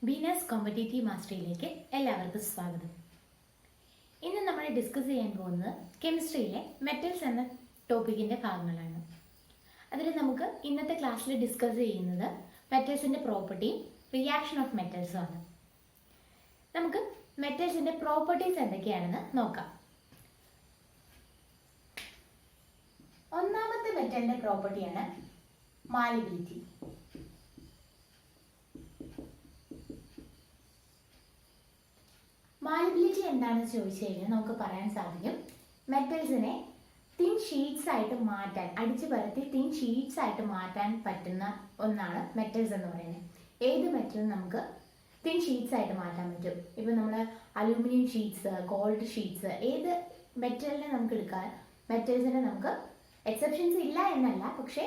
Beena's competitive മാസ്റ്ററിയിലേക്ക് എല്ലാവർക്കും സ്വാഗതം. ഇന്ന് നമ്മൾ ഡിസ്കസ് ചെയ്യാൻ പോകുന്നത് കെമിസ്ട്രിയിലെ മെറ്റൽസ് എന്ന ടോപ്പിക്കിൻ്റെ ഭാഗങ്ങളാണ്. അതിൽ നമുക്ക് ഇന്നത്തെ ക്ലാസ്സിൽ ഡിസ്കസ് ചെയ്യുന്നത് മെറ്റൽസിൻ്റെ പ്രോപ്പർട്ടിയും റിയാക്ഷൻ ഓഫ് മെറ്റൽസും ആണ്. നമുക്ക് മെറ്റൽസിൻ്റെ പ്രോപ്പർട്ടീസ് എന്തൊക്കെയാണെന്ന് നോക്കാം. ഒന്നാമത്തെ മെറ്റലിൻ്റെ പ്രോപ്പർട്ടിയാണ് മാലിബിലിറ്റി. മാലിബിലിറ്റി എന്താണെന്ന് ചോദിച്ചു കഴിഞ്ഞാൽ നമുക്ക് പറയാൻ സാധിക്കും, മെറ്റൽസിനെ തിൻ ഷീറ്റ്സ് ആയിട്ട് മാറ്റാൻ, അടിച്ചു പരത്തി തിൻ ഷീറ്റ്സ് ആയിട്ട് മാറ്റാൻ പറ്റുന്ന ഒന്നാണ് മെറ്റൽസ് എന്ന് പറയുന്നത്. ഏത് മെറ്റലും നമുക്ക് തിൻ ഷീറ്റ്സ് ആയിട്ട് മാറ്റാൻ പറ്റും. ഇപ്പം നമ്മൾ അലൂമിനിയം ഷീറ്റ്സ്, ഗോൾഡ് ഷീറ്റ്സ്, ഏത് മെറ്റലിനെ നമുക്ക് എടുക്കാൻ, മെറ്റൽസിനെ നമുക്ക് എക്സെപ്ഷൻസ് ഇല്ല എന്നല്ല, പക്ഷേ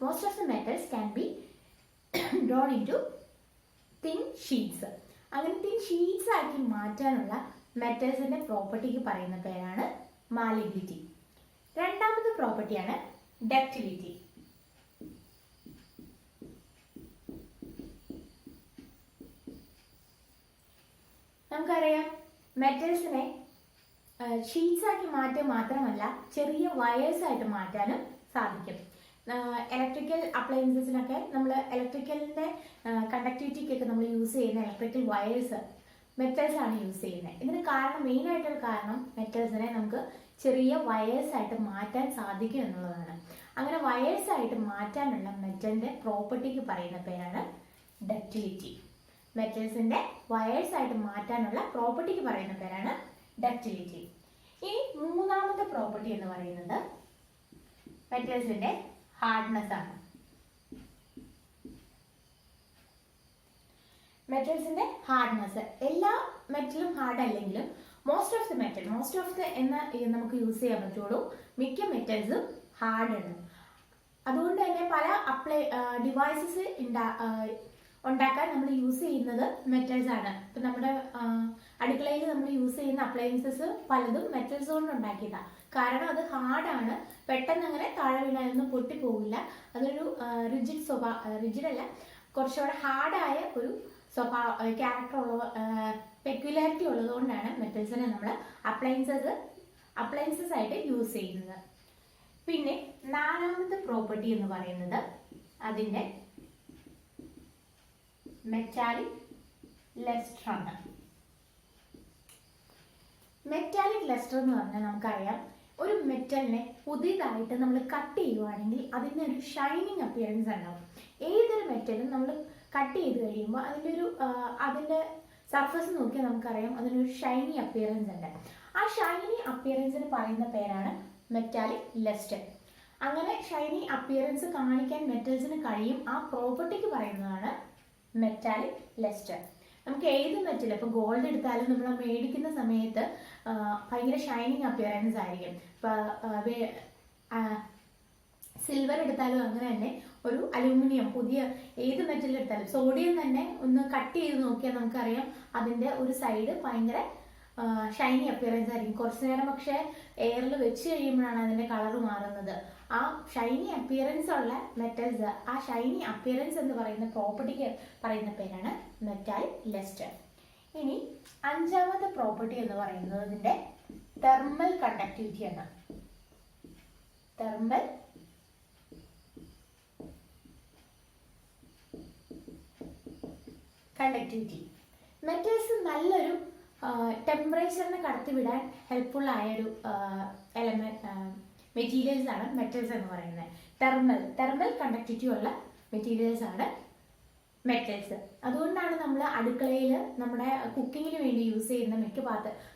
most of the metals can be drawn into thin sheets. അങ്ങനെ തിൻ ഷീറ്റ്സ് ആക്കി മാറ്റാനുള്ള മെറ്റൽസിന്റെ പ്രോപ്പർട്ടിക്ക് പറയുന്ന പേരാണ് മാലിബിലിറ്റി. രണ്ടാമത്തെ പ്രോപ്പർട്ടിയാണ് ഡക്റ്റിലിറ്റി. നമുക്കറിയാം, മെറ്റൽസിനെ ഷീറ്റ്സ് ആക്കി മാറ്റുക മാത്രമല്ല ചെറിയ വയേഴ്സ് ആയിട്ട് മാറ്റാനും സാധിക്കും. ഇലക്ട്രിക്കൽ അപ്ലയൻസസിനൊക്കെ നമ്മൾ ഇലക്ട്രിക്കലിൻ്റെ കണ്ടക്ടിവിറ്റിക്കൊക്കെ നമ്മൾ യൂസ് ചെയ്യുന്ന ഇലക്ട്രിക്കൽ വയേഴ്സ് മെറ്റൽസ് ആണ് യൂസ് ചെയ്യുന്നത്. ഇതിന് കാരണം, മെയിനായിട്ടുള്ള കാരണം, മെറ്റൽസിനെ നമുക്ക് ചെറിയ വയേഴ്സ് ആയിട്ട് മാറ്റാൻ സാധിക്കും എന്നുള്ളതാണ്. അങ്ങനെ വയേഴ്സ് ആയിട്ട് മാറ്റാനുള്ള മെറ്റലിൻ്റെ പ്രോപ്പർട്ടിക്ക് പറയുന്ന പേരാണ് ഡക്റ്റിലിറ്റി. മെറ്റൽസിൻ്റെ വയേഴ്സ് ആയിട്ട് മാറ്റാനുള്ള പ്രോപ്പർട്ടിക്ക് പറയുന്ന പേരാണ് ഡക്റ്റിലിറ്റി. ഇനി മൂന്നാമത്തെ പ്രോപ്പർട്ടി എന്ന് പറയുന്നത് മെറ്റൽസിൻ്റെ ഹാർഡ്നെസ് ആണ്. മെറ്റൽസിന്റെ ഹാർഡ്നെസ്, എല്ലാ മെറ്റലും ഹാർഡ് അല്ലെങ്കിലും മോസ്റ്റ് ഓഫ് ദ എന്ന നമുക്ക് യൂസ് ചെയ്യാൻ പറ്റുള്ളൂ. മിക്ക മെറ്റൽസും ഹാർഡ് ആണ്. അതുകൊണ്ട് തന്നെ പല ഡിവൈസസ് ഉണ്ടാക്കാൻ നമ്മൾ യൂസ് ചെയ്യുന്നത് മെറ്റൽസ് ആണ്. ഇപ്പം നമ്മുടെ അടുക്കളയിൽ നമ്മൾ യൂസ് ചെയ്യുന്ന അപ്ലയൻസസ് പലതും മെറ്റൽസ് കൊണ്ട് ഉണ്ടാക്കിയതാണ്. കാരണം അത് ഹാർഡാണ്, പെട്ടെന്ന് അങ്ങനെ താഴെ വീണാലൊന്നും പൊട്ടിപ്പോകില്ല. അതൊരു റിജിഡല്ല, കുറച്ചുകൂടെ ഹാർഡായ ഒരു ക്യാരക്ടർ ഉള്ള, പെക്യുലാരിറ്റി ഉള്ളതുകൊണ്ടാണ് മെറ്റൽസിനെ നമ്മൾ അപ്ലയൻസസ് ആയിട്ട് യൂസ് ചെയ്യുന്നത്. പിന്നെ നാലാമത്തെ പ്രോപ്പർട്ടി എന്ന് പറയുന്നത് അതിൻ്റെ മെറ്റാലിക് ലസ്റ്റർ ആണ്. മെറ്റാലിക് ലസ്റ്റർ എന്ന് പറഞ്ഞാൽ നമുക്കറിയാം, ഒരു മെറ്റലിനെ പുതിയതായിട്ട് നമ്മൾ കട്ട് ചെയ്യുവാണെങ്കിൽ അതിന് ഒരു ഷൈനിങ് അപ്പിയറൻസ് ഉണ്ടാവും. ഏതൊരു മെറ്റലും നമ്മൾ കട്ട് ചെയ്ത് കഴിയുമ്പോൾ അതിൻ്റെ സർഫസ് നോക്കിയാൽ നമുക്കറിയാം അതിനൊരു ഷൈനി അപ്പിയറൻസ് ഉണ്ട്. ആ ഷൈനി അപ്പിയറൻസിന് പറയുന്ന പേരാണ് മെറ്റാലിക് ലസ്റ്റർ. അങ്ങനെ ഷൈനി അപ്പിയറൻസ് കാണിക്കാൻ മെറ്റൽസിന് കഴിയും. ആ പ്രോപ്പർട്ടിക്ക് പറയുന്നതാണ് മെറ്റാലിക് ലസ്റ്റർ. നമുക്ക് ഏത് മെറ്റൽ, ഇപ്പോൾ ഗോൾഡ് എടുത്താലും നമ്മൾ മേടിക്കുന്ന സമയത്ത് ഭയങ്കര ഷൈനിങ് അപ്പിയറൻസ് ആയിരിക്കും. സിൽവർ എടുത്താലും അങ്ങനെ തന്നെ, ഒരു അലൂമിനിയം, പുതിയ ഏത് മെറ്റൽ എടുത്താലും, സോഡിയം തന്നെ ഒന്ന് കട്ട് ചെയ്ത് നോക്കിയാൽ നമുക്കറിയാം അതിൻ്റെ ഒരു സൈഡ് ഭയങ്കര ഷൈനി അപ്പിയറൻസ് ആയിരിക്കും. കുറച്ചു നേരം പക്ഷേ എയറിൽ വെച്ച് കഴിയുമ്പോഴാണ് അതിൻ്റെ കളർ മാറുന്നത്. ആ ഷൈനി അപ്പിയറൻസ് ഉള്ള മെറ്റൽസ്, ആ ഷൈനി അപ്പിയറൻസ് എന്ന് പറയുന്ന പ്രോപ്പർട്ടിക്ക് പറയുന്ന പേരാണ് മെറ്റാലിക് ലസ്റ്റർ. ഇനി അഞ്ചാമത്തെ പ്രോപ്പർട്ടി എന്ന് പറയുന്നത് ഇതിൻ്റെ തെർമൽ കണ്ടക്ടിവിറ്റി ആണ്. തെർമൽ കണ്ടക്ടിവിറ്റി, മെറ്റൽസ് നല്ലൊരു ടെമ്പറേച്ചറിനെ കടത്തിവിടാൻ ഹെൽപ്ഫുൾ ആയൊരു മെറ്റീരിയൽസ് ആണ് മെറ്റൽസ് എന്ന് പറയുന്നത്. തെർമൽ കണ്ടക്ടിവിറ്റി ഉള്ള മെറ്റീരിയൽസ് ആണ് മെറ്റൽസ്. അതുകൊണ്ടാണ് നമ്മൾ അടുക്കളയിൽ നമ്മുടെ കുക്കിങ്ങിന് വേണ്ടി യൂസ് ചെയ്യുന്ന മിക്ക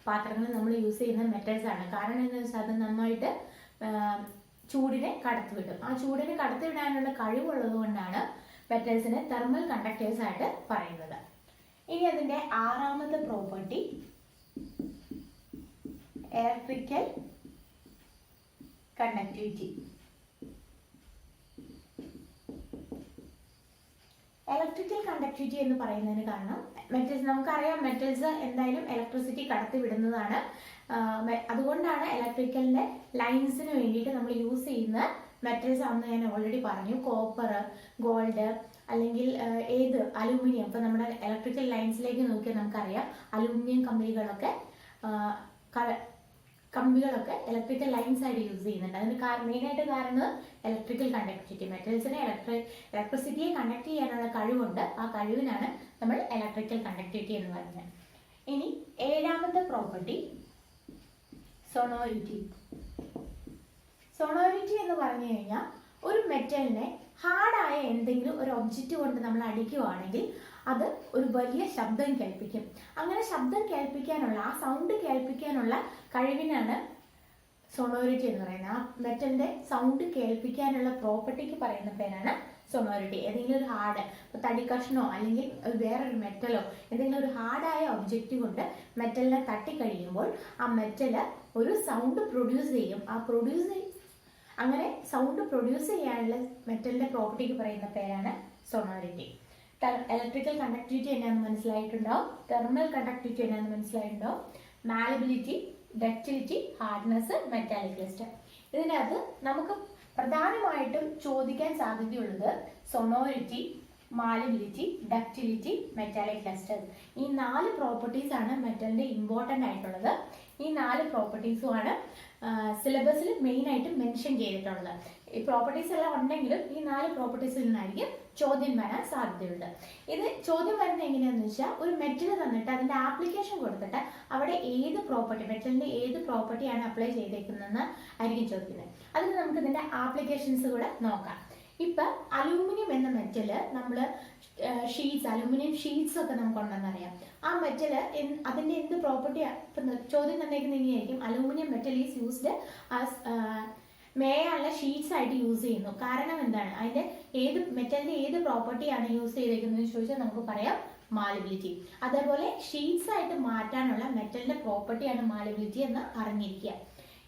പാത്രങ്ങൾ നമ്മൾ യൂസ് ചെയ്യുന്ന മെറ്റൽസ് ആണ്. കാരണം എന്താണെന്ന് വെച്ചാൽ അത് നന്നായിട്ട് ചൂടിനെ കടത്തിവിടും. ആ ചൂടിനെ കടത്തിവിടാനുള്ള കഴിവുള്ളത് കൊണ്ടാണ് മെറ്റൽസിനെ തെർമൽ കണ്ടക്ടേഴ്സ് ആയിട്ട് പറയുന്നത്. ഇനി അതിൻ്റെ ആറാമത്തെ property electrical conductivity. Electrical conductivity എന്ന് പറയുന്നതിന് കാരണം, മെറ്റൽസ് നമുക്കറിയാം, മെറ്റൽസ് എന്തായാലും ഇലക്ട്രിസിറ്റി കടത്തി വിടുന്നതാണ്. അതുകൊണ്ടാണ് ഇലക്ട്രിക്കലിന്റെ ലൈൻസിന് വേണ്ടിയിട്ട് നമ്മൾ യൂസ് ചെയ്യുന്ന മെറ്റൽസ് ആണെന്ന് ഞാൻ ഓൾറെഡി പറഞ്ഞു. കോപ്പർ, ഗോൾഡ്, അല്ലെങ്കിൽ ഏത് അലൂമിനിയം. ഇപ്പം നമ്മുടെ ഇലക്ട്രിക്കൽ ലൈൻസിലേക്ക് നോക്കിയാൽ നമുക്കറിയാം അലൂമിനിയം കമ്പികളൊക്കെ ഇലക്ട്രിക്കൽ ലൈൻസ് ആയിട്ട് യൂസ് ചെയ്യുന്നുണ്ട്. അതിന് മെയിനായിട്ട് കാരണം ഇലക്ട്രിക്കൽ കണ്ടക്ടിവിറ്റി. മെറ്റൽസിനെ ഇലക്ട്രിസിറ്റിയെ കണ്ടക്ട് ചെയ്യാനുള്ള കഴിവുണ്ട്. ആ കഴിവിനാണ് നമ്മൾ ഇലക്ട്രിക്കൽ കണ്ടക്ടിവിറ്റി എന്ന് പറയുന്നത്. ഇനി 7ാമത്തെ പ്രോപ്പർട്ടി സൊണോരിറ്റി. സൊണോരിറ്റി എന്ന് പറഞ്ഞു കഴിഞ്ഞാൽ ഒരു മെറ്റലിനെ ഹാർഡായ എന്തെങ്കിലും ഒരു ഒബ്ജക്റ്റ് കൊണ്ട് നമ്മൾ അടിക്കുകയാണെങ്കിൽ അത് ഒരു വലിയ ശബ്ദം കേൾപ്പിക്കും. അങ്ങനെ ശബ്ദം കേൾപ്പിക്കാനുള്ള, ആ സൗണ്ട് കേൾപ്പിക്കാനുള്ള കഴിവിനാണ് സൊണോരിറ്റി എന്ന് പറയുന്നത്. ആ മെറ്റലിന്റെ സൗണ്ട് കേൾപ്പിക്കാനുള്ള പ്രോപ്പർട്ടിക്ക് പറയുന്ന പേരാണ് സൊണോരിറ്റി. ഏതെങ്കിലും ഒരു ഹാർഡ്, ഇപ്പോൾ തടി കഷ്ണോ അല്ലെങ്കിൽ വേറൊരു മെറ്റലോ എന്തെങ്കിലും ഒരു ഹാർഡായ ഒബ്ജക്റ്റ് കൊണ്ട് മെറ്റലിനെ തട്ടിക്കഴിയുമ്പോൾ ആ മെറ്റല് ഒരു സൗണ്ട് പ്രൊഡ്യൂസ് ചെയ്യും. അങ്ങനെ സൗണ്ട് പ്രൊഡ്യൂസ് ചെയ്യാനുള്ള മെറ്റലിന്റെ പ്രോപ്പർട്ടിക്ക് പറയുന്ന പേരാണ് സൊണോരിറ്റി. ഇലക്ട്രിക്കൽ കണ്ടക്ടിവിറ്റി എന്നാന്ന് മനസ്സിലായിട്ടുണ്ടാവും, തെർമൽ കണ്ടക്ടിവിറ്റി എന്നാന്ന് മനസ്സിലായിട്ടുണ്ടാവും, malleability, ductility, hardness, metallic lustre. ഇതിനകത്ത് നമുക്ക് പ്രധാനമായിട്ടും ചോദിക്കാൻ സാധ്യതയുള്ളത് സൊണോരിറ്റി, മാലബിലിറ്റി, ഡക്റ്റിലിറ്റി, മെറ്റാലിക് ലസ്റ്റർ. ഈ 4 പ്രോപ്പർട്ടീസ് ആണ് മെറ്റലിന്റെ ഇമ്പോർട്ടൻ്റ് ആയിട്ടുള്ളത്. ഈ 4 പ്രോപ്പർട്ടീസുമാണ് സിലബസിൽ മെയിൻ ആയിട്ട് മെൻഷൻ ചെയ്തിട്ടുള്ളത്. ഈ പ്രോപ്പർട്ടീസ് എല്ലാം ഉണ്ടെങ്കിലും ഈ 4 പ്രോപ്പർട്ടീസിൽ നിന്നായിരിക്കും ചോദ്യം വരാൻ സാധ്യതയുള്ളത്. ഇത് ചോദ്യം വരുന്നത് എങ്ങനെയാണെന്ന് വെച്ചാൽ, ഒരു മെറ്റൽ തന്നിട്ട് അതിന്റെ ആപ്ലിക്കേഷൻ കൊടുത്തിട്ട് അവിടെ ഏത് പ്രോപ്പർട്ടി, മെറ്റലിന്റെ ഏത് പ്രോപ്പർട്ടിയാണ് അപ്ലൈ ചെയ്തേക്കുന്നതെന്ന് ആയിരിക്കും ചോദിക്കുന്നത്. അതിന് നമുക്ക് ഇതിന്റെ ആപ്ലിക്കേഷൻസ് കൂടെ നോക്കാം. ഇപ്പൊ അലൂമിനിയം എന്ന മെറ്റല് നമ്മള് അലൂമിനിയം ഷീറ്റ്സ് ഒക്കെ നമുക്കുണ്ടെന്നറിയാം. ആ മെറ്റല് അതിന്റെ എന്ത് പ്രോപ്പർട്ടിയാ ചോദ്യം തന്നേക്കുന്നത് ഇങ്ങനെയായിരിക്കും. Aluminium metal is used as മേയാനുള്ള ഷീറ്റ്സ് ആയിട്ട് യൂസ് ചെയ്യുന്നു. കാരണം എന്താണ്, അതിന്റെ മെറ്റലിന്റെ ഏത് പ്രോപ്പർട്ടിയാണ് യൂസ് ചെയ്തേക്കുന്നത് ചോദിച്ചാൽ നമുക്ക് പറയാം മാലബിലിറ്റി. അതേപോലെ ഷീറ്റ്സ് ആയിട്ട് മാറ്റാനുള്ള മെറ്റലിന്റെ പ്രോപ്പർട്ടിയാണ് മാലബിലിറ്റി എന്ന് അറിഞ്ഞിരിക്കുക.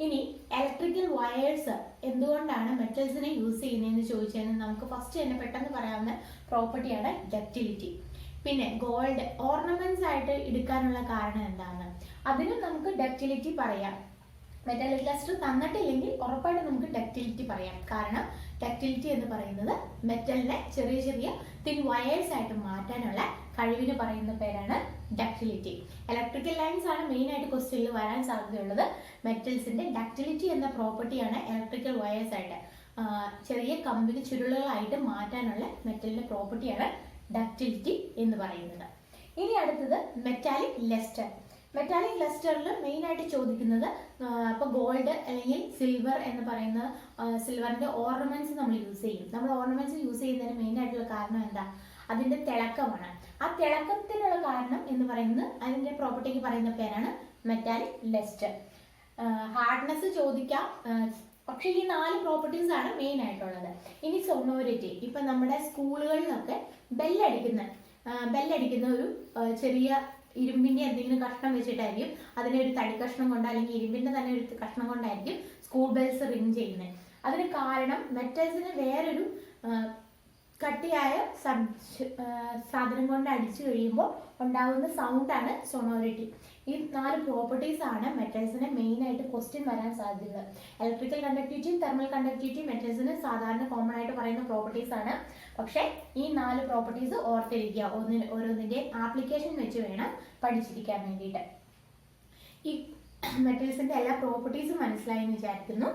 ഇനി ഇലക്ട്രിക്കൽ വയേഴ്സ് എന്തുകൊണ്ടാണ് മെറ്റൽസിനെ യൂസ് ചെയ്യുന്നതെന്ന് ചോദിച്ചാൽ നമുക്ക് ഫസ്റ്റ് തന്നെ പെട്ടെന്ന് പറയാവുന്ന പ്രോപ്പർട്ടിയാണ് ഡക്റ്റിലിറ്റി. പിന്നെ ഗോൾഡ് ഓർണമെന്റ്സ് ആയിട്ട് എടുക്കാനുള്ള കാരണം എന്താണ്, അതിനും നമുക്ക് ഡക്റ്റിലിറ്റി പറയാം. മെറ്റാലിക് ലസ്റ്റർ തന്നിട്ടില്ലെങ്കിൽ ഉറപ്പായിട്ട് നമുക്ക് ഡക്റ്റിലിറ്റി പറയാം. കാരണം ഡക്റ്റിലിറ്റി എന്ന് പറയുന്നത് മെറ്റലിനെ ചെറിയ ചെറിയ തിൻ വയേഴ്സ് ആയിട്ട് മാറ്റാനുള്ള കഴിവിന് പറയുന്ന പേരാണ് ഡക്റ്റിലിറ്റി. ഇലക്ട്രിക്കൽ ലൈൻസ് ആണ് മെയിൻ ആയിട്ട് ക്വസ്റ്റ്യനിൽ വരാൻ സാധ്യതയുള്ളത്. മെറ്റൽസിന്റെ ഡക്റ്റിലിറ്റി എന്ന പ്രോപ്പർട്ടിയാണ് ഇലക്ട്രിക്കൽ വയേഴ്സ് ആയിട്ട് ചെറിയ കമ്പിന് ചുരുളുകളായിട്ട് മാറ്റാനുള്ള മെറ്റലിന്റെ പ്രോപ്പർട്ടിയാണ് ഡക്റ്റിലിറ്റി എന്ന് പറയുന്നത്. ഇനി അടുത്തത് മെറ്റാലിക് ലസ്റ്റർ. മെറ്റാലിക് ലസ്റ്ററിൽ മെയിൻ ആയിട്ട് ചോദിക്കുന്നത് ഇപ്പോൾ ഗോൾഡ് അല്ലെങ്കിൽ സിൽവർ എന്ന് പറയുന്ന സിൽവറിന്റെ ഓർണമെന്റ്സ് നമ്മൾ യൂസ് ചെയ്യും. നമ്മൾ ഓർണമെന്റ്സ് യൂസ് ചെയ്യുന്നതിന് മെയിൻ ആയിട്ടുള്ള കാരണം എന്താ, അതിന്റെ തിളക്കമാണ്. ആ തിളക്കത്തിനുള്ള കാരണം എന്ന് പറയുന്നത് അതിന്റെ പ്രോപ്പർട്ടിക്ക് പറയുന്ന പേരാണ് മെറ്റാലിക് ലസ്റ്റർ. ഹാർഡ്നെസ് ചോദിക്കാം, പക്ഷെ ഈ 4 പ്രോപ്പർട്ടീസ് ആണ് മെയിൻ ആയിട്ടുള്ളത്. ഇനി സൊണോരിറ്റി. ഇപ്പൊ നമ്മുടെ സ്കൂളുകളിലൊക്കെ ബെല്ലടിക്കുന്ന ഒരു ചെറിയ ഇരുമ്പിന്റെ എന്തെങ്കിലും കഷ്ണം വെച്ചിട്ടായിരിക്കും, അതിനെ ഒരു തടി കഷ്ണം കൊണ്ട് അല്ലെങ്കിൽ ഇരുമ്പിന്റെ തന്നെ ഒരു കഷ്ണം കൊണ്ടായിരിക്കും സ്കൂൾ ബെൽസ് റിംഗ് ചെയ്യുന്നത്. അതിന് കാരണം മെറ്റൽസിന് വേറൊരു കട്ടിയായ സാധനം കൊണ്ട് അടിച്ചു കഴിയുമ്പോൾ ഉണ്ടാകുന്ന സൗണ്ടാണ് സൊണോരിറ്റി. ഈ 4 പ്രോപ്പർട്ടീസ് ആണ് മെറ്റൽസിന് മെയിൻ ആയിട്ട് ക്വസ്റ്റ്യൻ വരാൻ സാധ്യതയുള്ളത്. ഇലക്ട്രിക്കൽ കണ്ടക്ടിവിറ്റിയും തെർമൽ കണ്ടക്ടിവിറ്റിയും മെറ്റൽസിന് സാധാരണ കോമൺ ആയിട്ട് പറയുന്ന പ്രോപ്പർട്ടീസ് ആണ്. പക്ഷെ ഈ 4 പ്രോപ്പർട്ടീസ് ഓർത്തിരിക്കുക, ഓരോന്നിന്റെ ആപ്ലിക്കേഷൻ വെച്ച് വേണം പഠിച്ചിരിക്കാൻ വേണ്ടിയിട്ട്. ഈ മെറ്റൽസിന്റെ എല്ലാ പ്രോപ്പർട്ടീസും മനസ്സിലായി എന്ന് വിചാരിക്കുന്നു.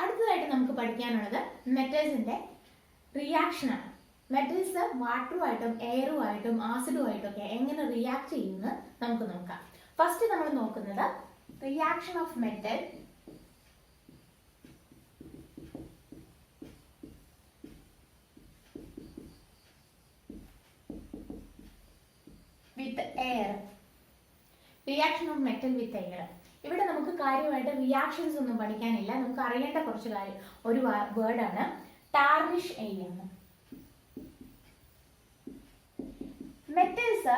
അടുത്തതായിട്ട് നമുക്ക് പഠിക്കാനുള്ളത് മെറ്റൽസിന്റെ റിയാക്ഷൻ ആണ്. മെറ്റൽസ് വാട്ടറുമായിട്ടും എയറുമായിട്ടും ആസിഡുമായിട്ടും ഒക്കെ എങ്ങനെ റിയാക്ട് ചെയ്യുമെന്ന് നമുക്ക് നോക്കാം. ഫസ്റ്റ് നമ്മൾ നോക്കുന്നത് reaction of metal with air. Reaction of metal with air. ഇവിടെ നമുക്ക് കാര്യമായിട്ട് റിയാക്ഷൻസ് ഒന്നും പഠിക്കാനില്ല. നമുക്ക് അറിയേണ്ട കുറച്ച് കാര്യം ഒരു വേർഡാണ് ടാർണിഷ് ചെയ്യുന്നത്. മെറ്റൽസ്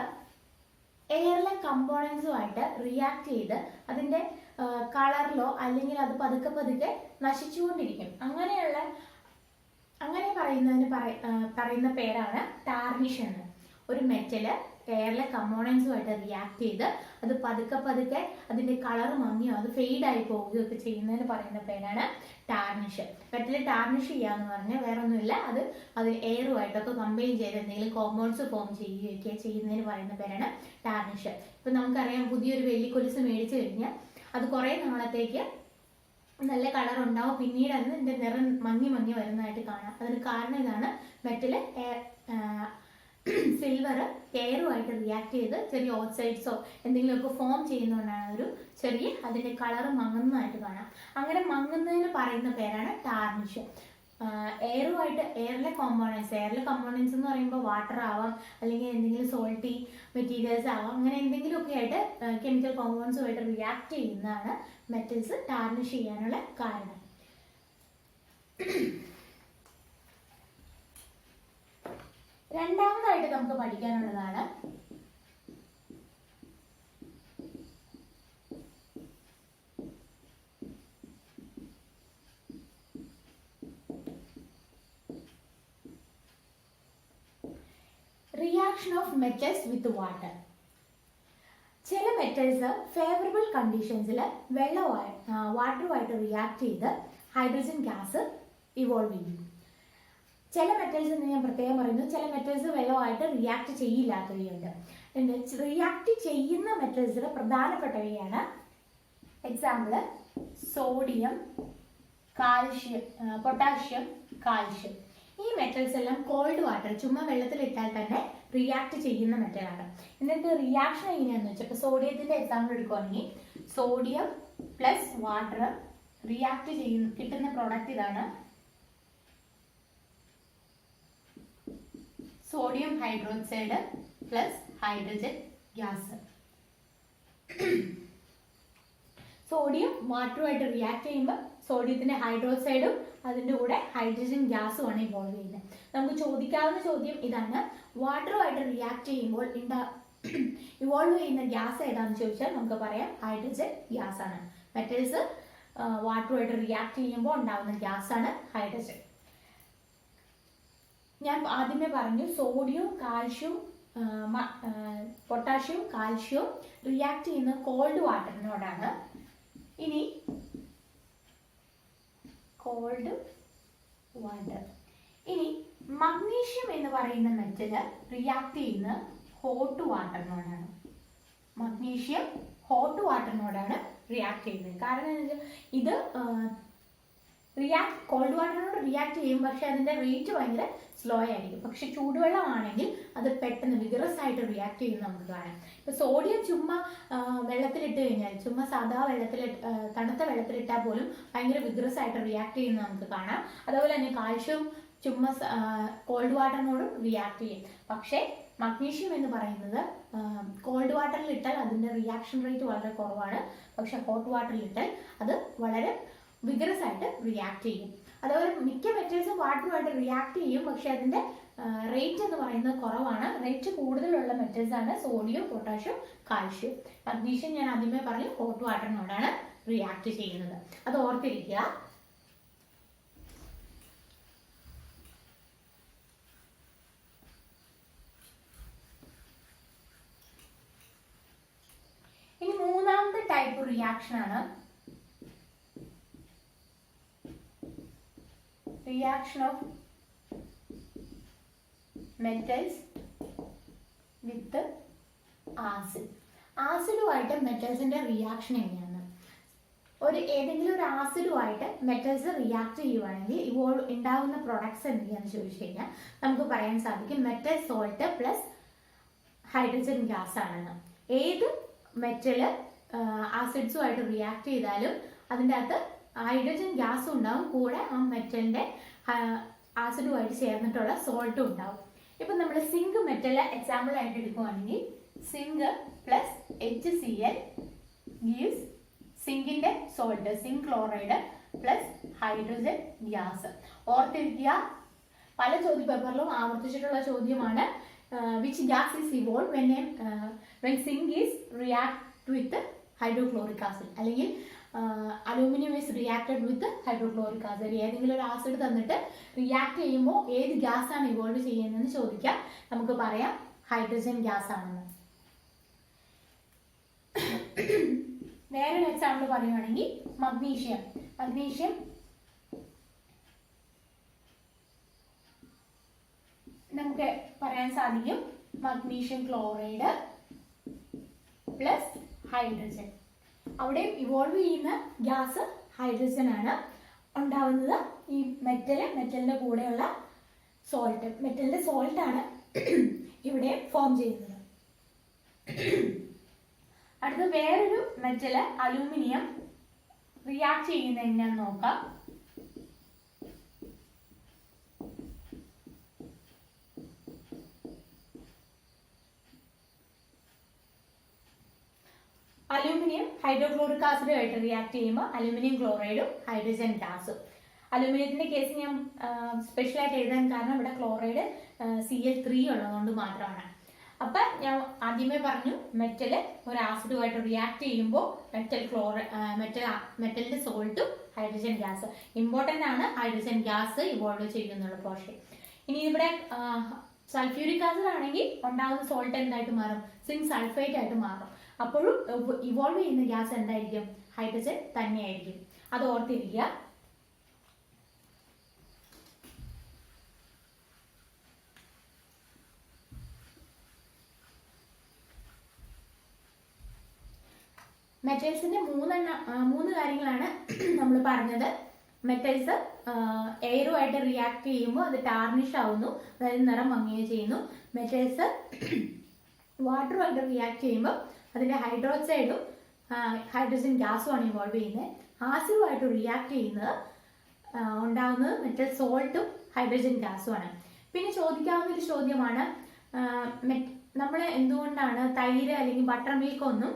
എയറിലെ കമ്പോണൻസുമായിട്ട് റിയാക്ട് ചെയ്ത് അതിന്റെ കളറിലോ അല്ലെങ്കിൽ അത് പതുക്കെ പതുക്കെ നശിച്ചുകൊണ്ടിരിക്കും. അങ്ങനെ പറയുന്ന പേരാണ് ടാർണിഷ് എന്ന്. ഒരു മെറ്റല് എയറിലെ കമ്പോണൻസുമായിട്ട് റിയാക്ട് ചെയ്ത് അത് പതുക്കെ അതിന്റെ കളർ മങ്ങിയോ അത് ഫെയ്ഡ് ആയി പോവുകയോ ഒക്കെ ചെയ്യുന്നതിന് പറയുന്ന പേരാണ് ടാർണിഷ്. മെറ്റല് ടാർണിഷ് ചെയ്യാന്ന് പറഞ്ഞാൽ വേറെ ഒന്നുമില്ല, അത് എയറുമായിട്ടൊക്കെ കമ്പൈൻ ചെയ്ത് എന്തെങ്കിലും കോമ്പൗണ്ട്സ് ഫോം ചെയ്യുകയൊക്കെ ചെയ്യുന്നതിന് പറയുന്ന പേരാണ് ടാർണിഷ്. ഇപ്പൊ നമുക്കറിയാം, പുതിയൊരു വെള്ളിക്കൊലുസ് മേടിച്ചു കഴിഞ്ഞാൽ അത് കുറെ നാളത്തേക്ക് നല്ല കളർ ഉണ്ടാവും, പിന്നീട് അതിന്റെ നിറം മങ്ങി വരുന്നതായിട്ട് കാണാം. അതിന് കാരണം ഇതാണ്, മെറ്റല് സിൽവർ എയറുമായിട്ട് റിയാക്ട് ചെയ്ത് ചെറിയ ഓക്സൈഡ്സോ എന്തെങ്കിലുമൊക്കെ ഫോം ചെയ്യുന്നതുകൊണ്ടാണ് ഒരു ചെറിയ അതിന്റെ കളർ മങ്ങുന്നതായിട്ട് കാണാം. അങ്ങനെ മങ്ങുന്നതിന് പറയുന്ന പേരാണ് ടാർണിഷ്. എയറിലെ കോമ്പോണൻസ് എന്ന് പറയുമ്പോൾ വാട്ടർ ആവാം, അല്ലെങ്കിൽ എന്തെങ്കിലും സോൾട്ടി മെറ്റീരിയൽസ് ആവാം, അങ്ങനെ എന്തെങ്കിലുമൊക്കെ ആയിട്ട് കെമിക്കൽ കോമ്പൗണ്ട്സുമായിട്ട് റിയാക്ട് ചെയ്യുന്നതാണ് മെറ്റൽസ് ടാർണിഷ് ചെയ്യാനുള്ള കാരണം. രണ്ടാമതായിട്ട് നമുക്ക് പഠിക്കാനുള്ളതാണ് reaction of metals with water. ചില മെറ്റൽസ് ഫേവറബിൾ കണ്ടീഷൻസിൽ വാട്ടറുമായിട്ട് റിയാക്ട് ചെയ്ത് ഹൈഡ്രജൻ ഗ്യാസ് ഇവോൾവ് ചെയ്യും. ചില മെറ്റൽസ് എന്ന് ഞാൻ പ്രത്യേകം പറയുന്നു, ചില മെറ്റൽസ് വെള്ളമായിട്ട് റിയാക്ട് ചെയ്യില്ലാത്തവയുണ്ട്. റിയാക്ട് ചെയ്യുന്ന മെറ്റൽസിൽ പ്രധാനപ്പെട്ടവയാണ് example sodium, calcium, potassium, calcium. ഈ മെറ്റൽസ് എല്ലാം കോൾഡ് വാട്ടർ, ചുമ്മാ വെള്ളത്തിലിട്ടാൽ തന്നെ റിയാക്ട് ചെയ്യുന്ന മെറ്റലാണ്. എന്നിട്ട് റിയാക്ഷൻ എങ്ങനെയാണെന്ന് വെച്ചാൽ, ഇപ്പോൾ സോഡിയത്തിന്റെ എക്സാമ്പിൾ എടുക്കുകയാണെങ്കിൽ സോഡിയം പ്ലസ് വാട്ടർ റിയാക്ട് കിട്ടുന്ന പ്രോഡക്റ്റ് ഇതാണ്, sodium hydroxide plus hydrogen gas. Sodium വാട്ടറുമായിട്ട് റിയാക്ട് ചെയ്യുമ്പോൾ സോഡിയത്തിന്റെ ഹൈഡ്രോക്സൈഡും അതിൻ്റെ കൂടെ ഹൈഡ്രജൻ ഗ്യാസും ആണ് ഇവോൾവ് ചെയ്യുന്നത്. നമുക്ക് ചോദിക്കാവുന്ന ചോദ്യം ഇതാണ്, വാട്ടറുമായിട്ട് റിയാക്ട് ചെയ്യുമ്പോൾ ഇവോൾവ് ചെയ്യുന്ന ഗ്യാസ് ഏതാണെന്ന് ചോദിച്ചാൽ നമുക്ക് പറയാം ഹൈഡ്രജൻ ഗ്യാസ് ആണ്. മെറ്റൽസ് വാട്ടറുമായിട്ട് റിയാക്ട് ചെയ്യുമ്പോൾ ഉണ്ടാകുന്ന ഗ്യാസ് ആണ് ഹൈഡ്രജൻ. ഞാൻ ആദ്യമേ പറഞ്ഞു, സോഡിയവും കാൽഷ്യവും പൊട്ടാഷ്യവും കാൽഷ്യവും റിയാക്ട് ചെയ്യുന്ന കോൾഡ് വാട്ടറിനോടാണ്. ഇനി കോൾഡ് വാട്ടർ. ഇനി മഗ്നീഷ്യം എന്ന് പറയുന്ന മെറ്റല് റിയാക്ട് ചെയ്യുന്ന ഹോട്ട് വാട്ടറിനോടാണ്. മഗ്നീഷ്യം ഹോട്ട് വാട്ടറിനോടാണ് റിയാക്ട് ചെയ്യുന്നത്. കാരണം എന്താ വെച്ചാൽ ഇത് കോൾഡ് വാട്ടറിനോട് റിയാക്ട് ചെയ്യും, പക്ഷെ അതിന്റെ റേറ്റ് ഭയങ്കര സ്ലോ ആയിരിക്കും. പക്ഷെ ചൂടുവെള്ളമാണെങ്കിൽ അത് പെട്ടെന്ന് വിഗറസ് ആയിട്ട് റിയാക്ട് ചെയ്യുന്നത് നമുക്ക് കാണാം. ഇപ്പൊ സോഡിയം ചുമ്മാ വെള്ളത്തിലിട്ട് കഴിഞ്ഞാൽ, ചുമ്മാ സാധാ തണുത്ത വെള്ളത്തിലിട്ടാൽ പോലും ഭയങ്കര വിഗറസ് ആയിട്ട് റിയാക്ട് ചെയ്യുന്നത് നമുക്ക് കാണാം. അതുപോലെ തന്നെ കാൽഷ്യം ചുമ്മാ കോൾഡ് വാട്ടറിനോടും റിയാക്ട് ചെയ്യും. പക്ഷേ മഗ്നീഷ്യം എന്ന് പറയുന്നത് കോൾഡ് വാട്ടറിൽ ഇട്ടാൽ അതിന്റെ റിയാക്ഷൻ റേറ്റ് വളരെ കുറവാണ്, പക്ഷെ ഹോട്ട് വാട്ടറിൽ ഇട്ടാൽ അത് വളരെ വിഗറസ് ആയിട്ട് റിയാക്ട് ചെയ്യും. അതുപോലെ മിക്ക മെറ്റൽസും വാട്ടറുമായിട്ട് റിയാക്ട് ചെയ്യും, പക്ഷെ അതിന്റെ റേറ്റ് എന്ന് പറയുന്നത് കുറവാണ്. റേറ്റ് കൂടുതലുള്ള മെറ്റൽസ് ആണ് സോഡിയം, പൊട്ടാഷ്യം, കാൽഷ്യം. മഗ്നീഷ്യം ഞാൻ ആദ്യമേ പറഞ്ഞു ഹോട്ട് വാട്ടറിനോടാണ് റിയാക്ട് ചെയ്യുന്നത്, അത് ഓർത്തിരിക്കുക. ഇനി മൂന്നാമത്തെ ടൈപ്പ് റിയാക്ഷൻ ആണ് reaction of metals with acid. ആസിഡുമായിട്ട് മെറ്റൽസിന്റെ റിയാക്ഷൻ എങ്ങനെയാണ്? ഏതെങ്കിലും ഒരു ആസിഡുമായിട്ട് മെറ്റൽസ് റിയാക്ട് ചെയ്യുവാണെങ്കിൽ ഉണ്ടാകുന്ന പ്രൊഡക്ട്സ് എന്തൊക്കെയാണെന്ന് ചോദിച്ചു കഴിഞ്ഞാൽ നമുക്ക് പറയാൻ സാധിക്കും metal salt plus hydrogen gas ആണെന്ന്. ഏത് മെറ്റല് ആസിഡ്സുമായിട്ട് റിയാക്ട് ചെയ്താലും അതിൻ്റെ അകത്ത് ഹൈഡ്രജൻ ഗ്യാസും ഉണ്ടാവും, കൂടെ ആ മെറ്റലിന്റെ ആസിഡുമായിട്ട് ചേർന്നിട്ടുള്ള സോൾട്ടും ഉണ്ടാവും. ഇപ്പൊ നമ്മൾ സിങ്ക് മെറ്റല് എക്സാമ്പിൾ ആയിട്ട് എടുക്കുവാണെങ്കിൽ സിങ്ക് പ്ലസ് HCl ഗീവ്സ് സിങ്കിന്റെ salt, zinc chloride plus hydrogen gas. ഓർത്തിരിക്കുക, പല ചോദ്യ പേപ്പറിലും ആവർത്തിച്ചിട്ടുള്ള ചോദ്യമാണ്. Which gas is evolve when zinc is react with hydrochloric acid, അല്ലെങ്കിൽ aluminium is reacted with hydrochloric acid. ഏതെങ്കിലും ഒരു ആസിഡ് തന്നിട്ട് റിയാക്ട് ചെയ്യുമ്പോൾ ഏത് ഗ്യാസ് ആണ് ഇവോൾവ് ചെയ്യുന്നതെന്ന് ചോദിക്കാം. നമുക്ക് പറയാം ഹൈഡ്രജൻ ഗ്യാസ് ആണെന്ന്. വേറൊരു എക്സാമ്പിൾ പറയുകയാണെങ്കിൽ മഗ്നീഷ്യം. മഗ്നീഷ്യം നമുക്ക് പറയാൻ സാധിക്കും മഗ്നീഷ്യം ക്ലോറൈഡ് പ്ലസ് ഹൈഡ്രജൻ. അവിടെ ഇവോൾവ് ചെയ്യുന്ന ഗ്യാസ് ഹൈഡ്രജൻ ആണ്. ഉണ്ടാവുന്നത് ഈ മെറ്റലിന്റെ കൂടെയുള്ള സോൾട്ട്, മെറ്റലിന്റെ സോൾട്ട് ആണ് ഇവിടെ ഫോം ചെയ്യുന്നത്. അടുത്ത വേറൊരു മെറ്റല് അലൂമിനിയം റിയാക്ട് ചെയ്യുന്നത് എങ്ങനെയാന്ന് നോക്കാം. അലൂമിനിയം ഹൈഡ്രോക്ലോറിക് ആസിഡുമായിട്ട് റിയാക്ട് ചെയ്യുമ്പോൾ അലൂമിനിയം ക്ലോറൈഡും ഹൈഡ്രജൻ ഗ്യാസും. അലൂമിനിയത്തിന്റെ കേസ് ഞാൻ സ്പെഷ്യലായിട്ട് എഴുതാൻ കാരണം ഇവിടെ ക്ലോറൈഡ് Cl3 ഉള്ളതുകൊണ്ട് മാത്രമാണ്. അപ്പൊ ഞാൻ ആദ്യമേ പറഞ്ഞു മെറ്റല് ഒരു ആസിഡുമായിട്ട് റിയാക്ട് ചെയ്യുമ്പോൾ മെറ്റലിന്റെ സോൾട്ടും ഹൈഡ്രജൻ ഗ്യാസ്. ഇമ്പോർട്ടന്റ് ആണ് ഹൈഡ്രജൻ ഗ്യാസ് ഇവോൾവ് ചെയ്യുന്നുള്ള പോർഷൻ. ഇനി ഇവിടെ സൾഫ്യൂരിക് ആസിഡ് ആണെങ്കിൽ ഉണ്ടാകുന്ന സോൾട്ട് എന്തായിട്ട് മാറും? സിങ്ക് സൾഫേറ്റ് ആയിട്ട് മാറും. അപ്പോഴും ഇവോൾവ് ചെയ്യുന്ന ഗ്യാസ് എന്തായിരിക്കും? ഹൈഡ്രജൻ തന്നെയായിരിക്കും. അത് ഓർത്തിരിക്കുക. മെറ്റൽസിന്റെ മൂന്ന് കാര്യങ്ങളാണ് നമ്മൾ പറഞ്ഞത്. മെറ്റൽസ് എയറുമായിട്ട് റിയാക്ട് ചെയ്യുമ്പോൾ അത് ടാർണിഷ് ആവുന്നു, അതായത് നിറം മങ്ങുകയും ചെയ്യുന്നു. മെറ്റൽസ് വാട്ടറുമായിട്ട് റിയാക്ട് ചെയ്യുമ്പോൾ അതിന്റെ ഹൈഡ്രോക്സൈഡും ഹൈഡ്രജൻ ഗ്യാസും ആണ് ഇൻവോൾവ് ചെയ്യുന്നത്. ആസിഡുമായിട്ട് റിയാക്ട് ചെയ്യുന്നത് ഉണ്ടാവുന്നത് മെറ്റൽ സോൾട്ടും ഹൈഡ്രജൻ ഗ്യാസും ആണ്. പിന്നെ ചോദിക്കാവുന്ന ഒരു ചോദ്യമാണ്, നമ്മൾ എന്തുകൊണ്ടാണ് തൈര് അല്ലെങ്കിൽ ബട്ടർ മിൽക്ക് ഒന്നും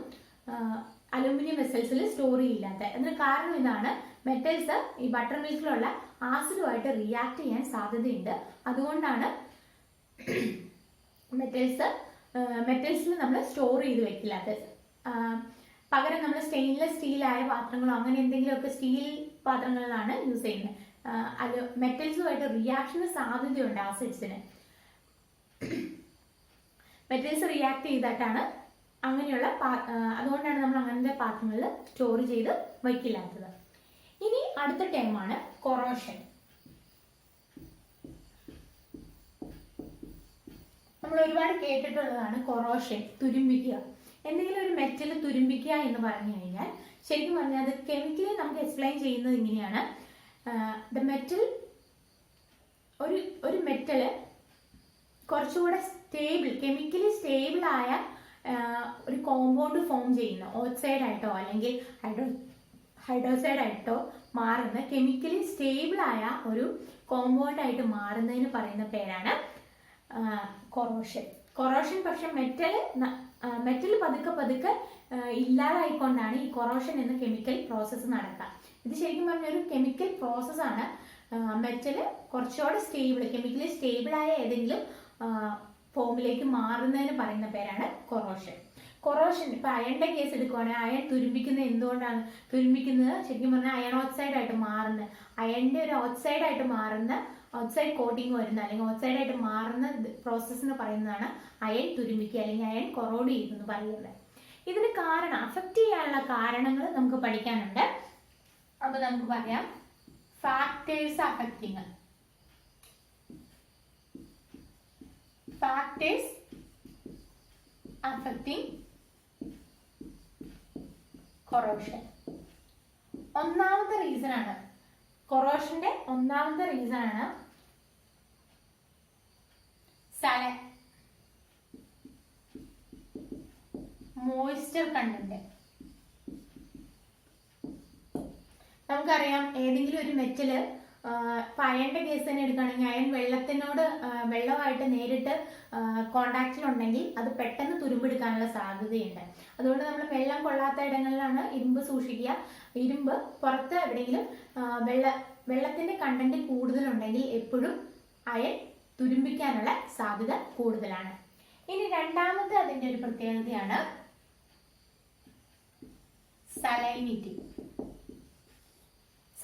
അലൂമിനിയം വെസൽസിൽ സ്റ്റോർ ചെയ്യില്ലാത്ത? അതിന് കാരണം ഇതാണ്, മെറ്റൽസ് ഈ ബട്ടർ മിൽക്കിലുള്ള ആസിഡുമായിട്ട് റിയാക്ട് ചെയ്യാൻ സാധ്യതയുണ്ട്. അതുകൊണ്ടാണ് മെറ്റൽസിൽ നമ്മൾ സ്റ്റോർ ചെയ്ത് വെക്കില്ലാത്തത്. പകരം നമ്മൾ സ്റ്റെയിൻലെസ് സ്റ്റീലായ പാത്രങ്ങളോ അങ്ങനെ എന്തെങ്കിലുമൊക്കെ സ്റ്റീൽ പാത്രങ്ങളിലാണ് യൂസ് ചെയ്യുന്നത്. അത് മെറ്റൽസുമായിട്ട് റിയാക്ഷന് സാധ്യതയുണ്ട് ആസിഡ്സിന്. മെറ്റൽസ് റിയാക്ട് ചെയ്തിട്ടാണ് അങ്ങനെയുള്ള അതുകൊണ്ടാണ് നമ്മൾ അങ്ങനത്തെ പാത്രങ്ങളിൽ സ്റ്റോർ ചെയ്ത് വയ്ക്കില്ലാത്തത്. ഇനി അടുത്ത ടേമാണ് കൊറോഷൻ. നമ്മൾ ഒരുപാട് കേട്ടിട്ടുള്ളതാണ് കൊറോഷൻ, തുരുമ്പിക്കുക. എന്തെങ്കിലും ഒരു മെറ്റൽ തുരുമ്പിക്കുക എന്ന് പറഞ്ഞു കഴിഞ്ഞാൽ ശരിക്കും പറഞ്ഞാൽ അത് കെമിക്കലി നമുക്ക് എക്സ്പ്ലെയിൻ ചെയ്യുന്നത് ഇങ്ങനെയാണ്. ദ മെറ്റൽ ഒരു മെറ്റല് കുറച്ചുകൂടെ കെമിക്കലി സ്റ്റേബിൾ ആയ ഒരു കോമ്പൗണ്ട് ഫോം ചെയ്യുന്ന ഓക്സൈഡ് ആയിട്ടോ അല്ലെങ്കിൽ ഹൈഡ്രോക്സൈഡ് ആയിട്ടോ മാറുന്ന കെമിക്കലി സ്റ്റേബിൾ ആയ ഒരു കോമ്പൗണ്ട് ആയിട്ട് മാറുന്നതിന് പറയുന്ന പേരാണ് കൊറോഷൻ. കൊറോഷൻ പക്ഷെ മെറ്റൽ പതുക്കെ ഇല്ലാതായിക്കൊണ്ടാണ് ഈ കൊറോഷൻ എന്ന കെമിക്കൽ പ്രോസസ്സ് നടക്കുക. ഇത് ശരിക്കും പറഞ്ഞ ഒരു കെമിക്കൽ പ്രോസസ്സാണ്. മെറ്റൽ കുറച്ചുകൂടെ കെമിക്കലി സ്റ്റേബിൾ ആയ ഏതെങ്കിലും ഫോമിലേക്ക് മാറുന്നതിന് പറയുന്ന പേരാണ് കൊറോഷൻ. ഇപ്പൊ അയണിന്റെ കേസ് എടുക്കുവാണെങ്കിൽ അയൺ തുരുമ്പിക്കുന്നത് എന്തുകൊണ്ടാണ്? തുരുമ്പിക്കുന്നത് ശരിക്കും പറഞ്ഞാൽ അയൺ ഓക്സൈഡ് ആയിട്ട് മാറുന്ന, അയണിന്റെ ഒരു ഓക്സൈഡ് ആയിട്ട് മാറുന്ന, ഓക്സൈഡ് കോട്ടിങ് വരുന്ന അല്ലെങ്കിൽ ഓക്സൈഡ് ആയിട്ട് മാറുന്ന പ്രോസസ്സിന് പറയുന്നതാണ് അയൺ തുരുമ്പിക്കുക അല്ലെങ്കിൽ അയൺ കൊറോഡ് ചെയ്യുന്നു പറയുന്നത്. ഇതിന് അഫക്റ്റ് ചെയ്യാനുള്ള കാരണങ്ങൾ നമുക്ക് പഠിക്കാനുണ്ട്. അപ്പൊ നമുക്ക് പറയാം ഫാക്ടേഴ്സ് അഫക്റ്റിങ്. Factors affecting corrosion. ഒന്നാമത്തെ റീസൺ ആണ് കൊറോഷന്റെ മോയ്സ്ചർ കണ്ടന്റ്. നമുക്കറിയാം ഏതെങ്കിലും ഒരു മെറ്റല് അയണിന്റെ കേസ് തന്നെ എടുക്കുകയാണെങ്കിൽ അയൺ വെള്ളമായിട്ട് നേരിട്ട് കോണ്ടാക്റ്റിലുണ്ടെങ്കിൽ അത് പെട്ടെന്ന് തുരുമ്പെടുക്കാനുള്ള സാധ്യതയുണ്ട്. അതുകൊണ്ട് നമ്മൾ വെള്ളം കൊള്ളാത്ത ഇടങ്ങളിലാണ് ഇരുമ്പ് സൂക്ഷിക്കുക. ഇരുമ്പ് പുറത്ത് എവിടെയെങ്കിലും വെള്ളത്തിന്റെ കണ്ടന്റ് കൂടുതലുണ്ടെങ്കിൽ എപ്പോഴും അയൺ തുരുമ്പിക്കാനുള്ള സാധ്യത കൂടുതലാണ്. ഇനി രണ്ടാമത്തെ അതിന്റെ ഒരു പ്രത്യേകതയാണ് സലൈനിറ്റി.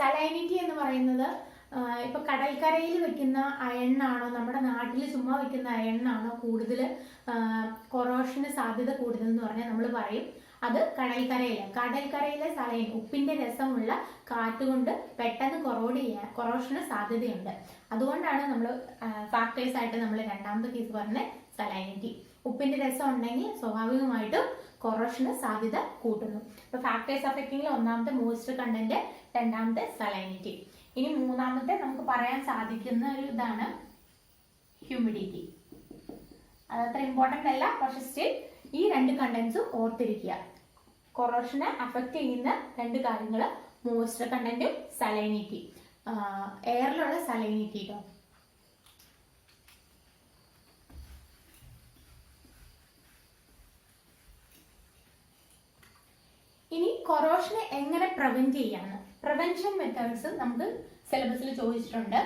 സലൈനിറ്റി എന്ന് പറയുന്നത് ഇപ്പൊ കടൽക്കരയിൽ വെക്കുന്ന അയണ്ണാണോ നമ്മുടെ നാട്ടിൽ ചുമ്മാ വെക്കുന്ന അയണ്ണാണോ കൂടുതൽ കൊറോഷന് സാധ്യത കൂടുതൽ എന്ന് പറഞ്ഞാൽ നമ്മൾ പറയും അത് കടൽക്കരയിലെ സലൈൻ ഉപ്പിന്റെ രസമുള്ള കാറ്റുകൊണ്ട് പെട്ടെന്ന് കൊറോഷന് സാധ്യതയുണ്ട്. അതുകൊണ്ടാണ് നമ്മൾ ഫാക്ടേഴ്സ് ആയിട്ട് നമ്മൾ രണ്ടാമത്തെ കേസ് പറഞ്ഞ സലൈനിറ്റി. ഉപ്പിന്റെ രസം ഉണ്ടെങ്കിൽ സ്വാഭാവികമായിട്ടും കൊറോഷന് സാധ്യത കൂട്ടുന്നു. ഇപ്പൊ ഫാക്ടേഴ്സ് അഫക്റ്റിംഗിൽ ഒന്നാമത്തെ മോയ്സ്ചർ കണ്ടന്റ്, രണ്ടാമത്തെ സലൈനിറ്റി. ഇനി മൂന്നാമത്തെ നമുക്ക് പറയാൻ സാധിക്കുന്ന ഒരു ഇതാണ് ഹ്യൂമിഡിറ്റി. അതത്ര ഇമ്പോർട്ടന്റ് അല്ല, പക്ഷെ സ്റ്റിൽ ഈ രണ്ട് കണ്ടന്റ്സും ഓർത്തിരിക്കുക. കൊറോഷനെ അഫക്റ്റ് ചെയ്യുന്ന രണ്ട് കാര്യങ്ങൾ മോയ്സ്ചർ കണ്ടന്റും സലൈനിറ്റി, എയറിലുള്ള സലൈനിറ്റി കേട്ടോ. ഇനി കൊറോഷനെ എങ്ങനെ പ്രിവെന്റ് ചെയ്യാന്ന്, പ്രിവെൻഷൻ മെത്തേഡ്സ് നമുക്ക് സിലബസിൽ ചോദിച്ചിട്ടുണ്ട്.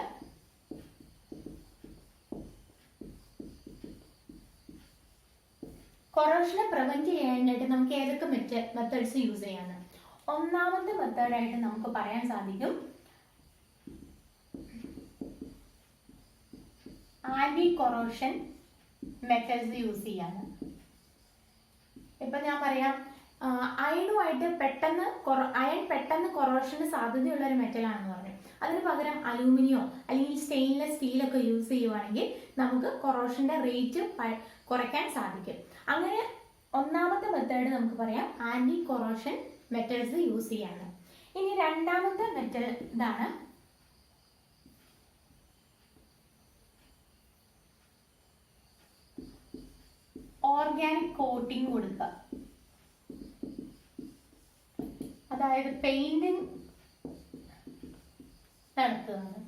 കൊറോഷനെ പ്രിവെന്റ് ചെയ്യാനായിട്ട് നമുക്ക് ഏതൊക്കെ മെത്തേഡ്സ് യൂസ് ചെയ്യാന്ന്. ഒന്നാമത്തെ മെത്തേഡായിട്ട് നമുക്ക് പറയാൻ സാധിക്കും ആന്റി കൊറോഷൻ മെത്തേഡ്സ് യൂസ് ചെയ്യാന്ന്. ഇപ്പൊ ഞാൻ പറയാം, അയണുമായിട്ട് അയൺ പെട്ടെന്ന് കൊറോഷന് സാധ്യതയുള്ള ഒരു മെറ്റലാണെന്ന് പറഞ്ഞു. അതിന് പകരം അലൂമിനിയോ അല്ലെങ്കിൽ സ്റ്റെയിൻലെസ് സ്റ്റീലൊക്കെ യൂസ് ചെയ്യുവാണെങ്കിൽ നമുക്ക് കൊറോഷന്റെ റേറ്റ് കുറയ്ക്കാൻ സാധിക്കും. അങ്ങനെ ഒന്നാമത്തെ മെത്തേഡ് നമുക്ക് പറയാം ആന്റി കൊറോഷൻ മെത്തേഡ്സ് യൂസ് ചെയ്യാണ്. ഇനി രണ്ടാമത്തെ മെത്തേഡ് ഇതാണ് ഓർഗാനിക് കോട്ടിംഗ് കൊടുക്കുക. അതായത് പെയിന്റിങ് നടത്തുന്നത്.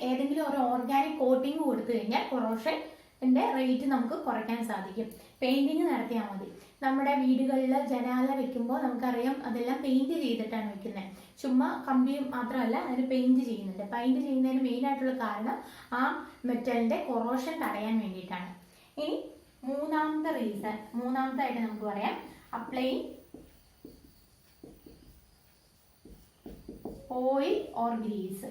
ഏതെങ്കിലും ഒരു ഓർഗാനിക് കോട്ടിംഗ് കൊടുത്തു കഴിഞ്ഞാൽ കൊറോഷന്റെ റേറ്റ് നമുക്ക് കുറയ്ക്കാൻ സാധിക്കും. പെയിന്റിങ് നടത്തിയാൽ മതി. നമ്മുടെ വീടുകളിൽ ജനാല വെക്കുമ്പോൾ നമുക്കറിയാം അതെല്ലാം പെയിന്റ് ചെയ്തിട്ടാണ് വെക്കുന്നത്. ചുമ്മാ കമ്പി മാത്രമല്ല, അതിന് പെയിന്റ് ചെയ്യുന്നുണ്ട്. പെയിന്റ് ചെയ്യുന്നതിന് മെയിൻ ആയിട്ടുള്ള കാരണം ആ മെറ്റലിന്റെ കൊറോഷൻ തടയാൻ വേണ്ടിയിട്ടാണ്. ഇനി മൂന്നാമതായിട്ട് നമുക്ക് പറയാം അപ്ലൈയിങ് ഓയിൽ ഓർ ഗ്രീസ്.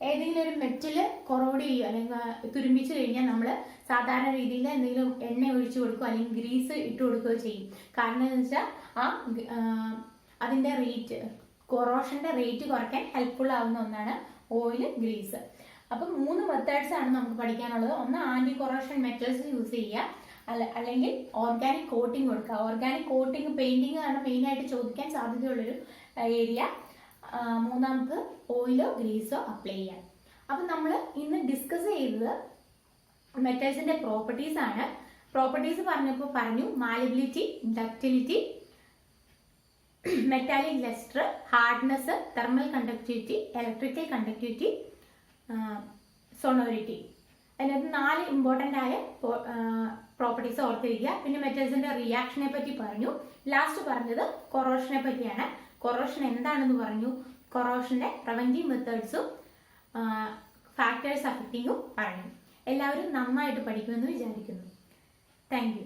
ഏതെങ്കിലും ഒരു മെറ്റല് കൊറോഡ് ചെയ്യുക അല്ലെങ്കിൽ തുരുമ്പിച്ചു കഴിഞ്ഞാൽ നമ്മൾ സാധാരണ രീതിയിൽ എന്തെങ്കിലും എണ്ണ ഒഴിച്ചു കൊടുക്കുക അല്ലെങ്കിൽ ഗ്രീസ് ഇട്ട് കൊടുക്കുകയോ ചെയ്യും. കാരണം എന്ന് വെച്ചാൽ അതിന്റെ റേറ്റ്, കൊറോഷന്റെ റേറ്റ് കുറയ്ക്കാൻ ഹെൽപ്ഫുൾ ആവുന്ന ഒന്നാണ് ഓയിൽ, ഗ്രീസ്. അപ്പം 3 മെത്തേഡ്സ് ആണ് നമുക്ക് പഠിക്കാനുള്ളത്. ഒന്ന് ആന്റി കൊറോഷൻ മെറ്റൽസ് യൂസ് ചെയ്യുക, അല്ലെങ്കിൽ ഓർഗാനിക് കോട്ടിംഗ് കൊടുക്കുക. ഓർഗാനിക് കോട്ടിംഗ് പെയിന്റിംഗ് ആണ് മെയിൻ ആയിട്ട് ചോദിക്കാൻ സാധ്യതയുള്ളൊരു ഏരിയ. മൂന്നാമത് ഓയിലോ ഗ്രീസോ അപ്ലൈ ചെയ്യാം. അപ്പം നമ്മൾ ഇന്ന് ഡിസ്കസ് ചെയ്തത് മെറ്റൽസിന്റെ പ്രോപ്പർട്ടീസ് ആണ്. പ്രോപ്പർട്ടീസ് പറഞ്ഞു malleability, ductility, metallic lustre, hardness, thermal conductivity, electrical conductivity, sonority. അതിനകത്ത് 4 ഇമ്പോർട്ടൻ്റ് ആയ പ്രോപ്പർട്ടീസ് ഓർത്തിരിക്കുക. പിന്നെ മെറ്റൽസിന്റെ റിയാക്ഷനെ പറ്റി പറഞ്ഞു. ലാസ്റ്റ് പറഞ്ഞത് കൊറോഷനെ പറ്റിയാണ്. കൊറോഷൻ എന്താണെന്ന് പറഞ്ഞു. കൊറോഷന്റെ പ്രിവെന്റീവ് മെത്തേഡ്സും ഫാക്ടേഴ്സ് അഫക്റ്റിങ്ങും പറഞ്ഞു. എല്ലാവരും നന്നായിട്ട് പഠിക്കുമെന്ന് വിചാരിക്കുന്നു. Thank you.